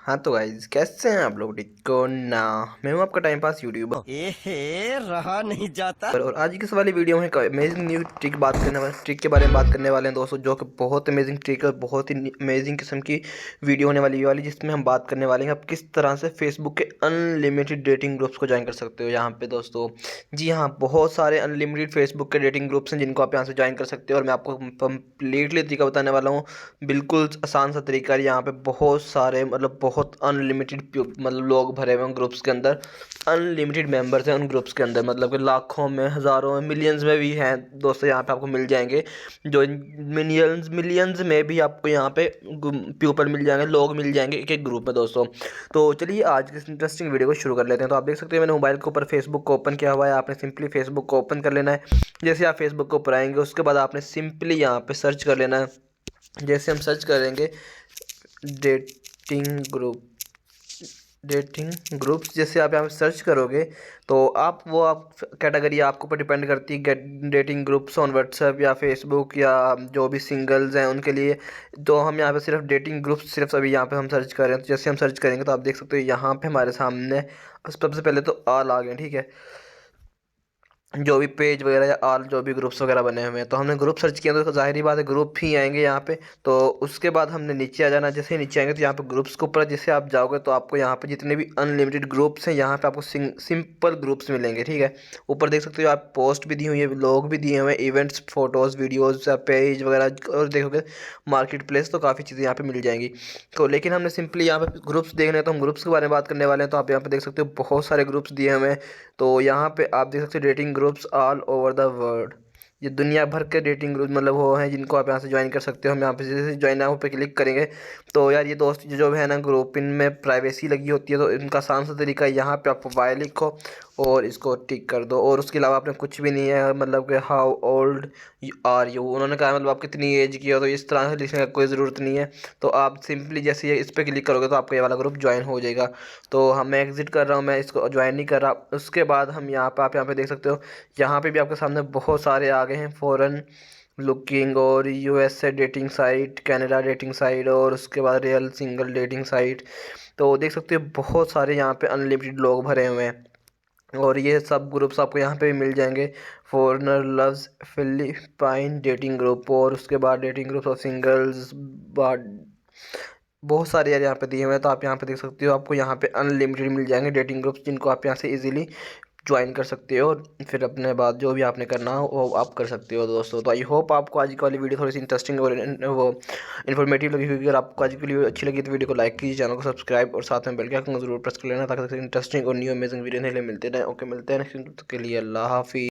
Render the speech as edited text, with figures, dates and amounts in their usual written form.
हाँ तो गाइस कैसे हैं आप लोग? ठीक हो ना? मैं हूँ आपका टाइम पास यूट्यूबर। रहा नहीं जाता। और आज की इस वाली वीडियो में अमेजिंग न्यू ट्रिक के बारे में बात करने वाले हैं दोस्तों, जो कि बहुत अमेजिंग ट्रिक है, बहुत ही अमेजिंग किस्म की वीडियो होने वाली है वाली, जिसमें हम बात करने वाले हैं आप किस तरह से फेसबुक के अनलिमिटेड डेटिंग ग्रुप्स को ज्वाइन कर सकते हो यहाँ पे दोस्तों। जी हाँ, बहुत सारे अनलिमिटेड फेसबुक के डेटिंग ग्रुप्स हैं जिनको आप यहाँ से ज्वाइन कर सकते हो, और मैं आपको कम्प्लीटली तरीका बताने वाला हूँ। बिल्कुल आसान सा तरीका है। यहाँ पे बहुत सारे मतलब बहुत अनलिमिटेड मतलब लोग भरे हुए हैं ग्रुप्स के अंदर। अनलिमिटेड मेंबर्स हैं उन ग्रुप्स के अंदर, मतलब कि लाखों में, हज़ारों में, मिलियंस में भी हैं दोस्तों। यहाँ पे आपको मिल जाएंगे जो मिलियंस मिलियंस में भी आपको यहाँ पे पीपल मिल जाएंगे, लोग मिल जाएंगे एक एक ग्रुप में दोस्तों। तो चलिए आज की इंटरेस्टिंग वीडियो को शुरू कर लेते हैं। तो आप देख सकते हैं मैंने मोबाइल के ऊपर फेसबुक को ओपन किया हुआ है। आपने सिंपली फेसबुक को ओपन कर लेना है। जैसे आप फेसबुक के ऊपर आएंगे उसके बाद आपने सिंपली यहाँ पे सर्च कर लेना है। जैसे हम सर्च करेंगे डेटिंग ग्रुप, डेटिंग ग्रुप्स जैसे आप यहाँ पे सर्च करोगे तो आप कैटेगरी आपके ऊपर डिपेंड करती है। Get dating groups on WhatsApp या फेसबुक या जो भी सिंगल्स हैं उनके लिए। तो हम यहाँ पे सिर्फ डेटिंग ग्रुप्स सिर्फ अभी यहाँ पे हम सर्च कर रहे हैं। तो जैसे हम सर्च करेंगे तो आप देख सकते हो यहाँ पे हमारे सामने सबसे पहले तो ऑल आ गए, ठीक है। जो भी पेज वगैरह या आल जो भी ग्रुप्स वगैरह बने हुए हैं, तो हमने ग्रुप सर्च किया तो जाहिर ही बात है ग्रुप ही आएंगे यहाँ पे। तो उसके बाद हमने नीचे आ जाना। जैसे ही नीचे आएंगे तो यहाँ पे ग्रुप्स के ऊपर जैसे आप जाओगे तो आपको यहाँ पे जितने भी अनलिमिटेड ग्रुप्स हैं यहाँ पे आपको सिंपल ग्रुप्स मिलेंगे, ठीक है। ऊपर देख सकते हो आप, पोस्ट भी दी हुई है, लोग भी दिए हुए हैं, इवेंट्स, फोटोज़, वीडियोज़, पेज वगैरह, और देखोगे मार्केट प्लेस तो काफ़ी चीज़ें यहाँ पे मिल जाएंगी। तो लेकिन हमने सिंपली यहाँ पे ग्रुप्स देखने हैं तो हम ग्रुप्स के बारे में बात करने वाले हैं। तो आप यहाँ पे देख सकते हो बहुत सारे ग्रुप्स दिए हुए हैं। तो यहाँ पे आप देख सकते हो dating groups all over the world. ये दुनिया भर के डेटिंग ग्रुप मतलब वो हैं जिनको आप यहाँ से ज्वाइन कर सकते हो। हम यहाँ पे जैसे ज्वाइन नाउ पे क्लिक करेंगे तो यार ये दोस्त जो है ना ग्रुप, इनमें प्राइवेसी लगी होती है। तो इनका आसान सा तरीका है, यहाँ पे आप मोबाइल लिखो और इसको टिक कर दो, और उसके अलावा आपने कुछ भी नहीं है, मतलब कि हाउ ओल्ड आर यू, उन्होंने कहा मतलब आप कितनी एज की हो, तो इस तरह से लिखने का कोई ज़रूरत नहीं है। तो आप सिंपली जैसे ये इस पर क्लिक करोगे तो आपका ये वाला ग्रुप ज्वाइन हो जाएगा। तो हम मैं एग्ज़िट कर रहा हूँ, मैं इसको ज्वाइन नहीं कर रहा। उसके बाद हम यहाँ पर आप यहाँ पे देख सकते हो, यहाँ पे भी आपके सामने बहुत सारे आ गए हैं। फॉरेन लुकिंग और USA dating site, Canada dating site, और उसके बाद रियल सिंगल डेटिंग साइट। तो देख सकते हो बहुत सारे यहाँ पे अनलिमिटेड लोग भरे हुए हैं, और ये सब ग्रुप्स आपको यहाँ पे भी मिल जाएंगे। Foreigner loves Philippine dating group, और उसके बाद डेटिंग ग्रुप्स ऑफ सिंगल्स, बहुत सारे यार यहाँ पे दिए हुए हैं। तो आप यहाँ पे देख सकते हो, आपको यहाँ पे अनलिमिटेड मिल जाएंगे डेटिंग ग्रुप्स जिनको आप यहाँ से इजीली ज्वाइन कर सकते हो, और फिर अपने बाद जो भी आपने करना हो वो आप कर सकते हो दोस्तों। तो आई होप आपको आज की वाली वीडियो थोड़ी सी इंटरेस्टिंग और वो इन्फॉर्मेटिव लगी होगी। अगर आपको आज की वीडियो अच्छी लगी तो वीडियो को लाइक कीजिए, चैनल को सब्सक्राइब और साथ में बेल के आइकन को जरूर प्रेस कर लेना ताकि इंटरेस्टिंग और न्यू अमेजिंग वीडियो मिलते रहे। ओके, मिलते हैं नेक्स्ट के लिए। अल्लाह हाफिज़।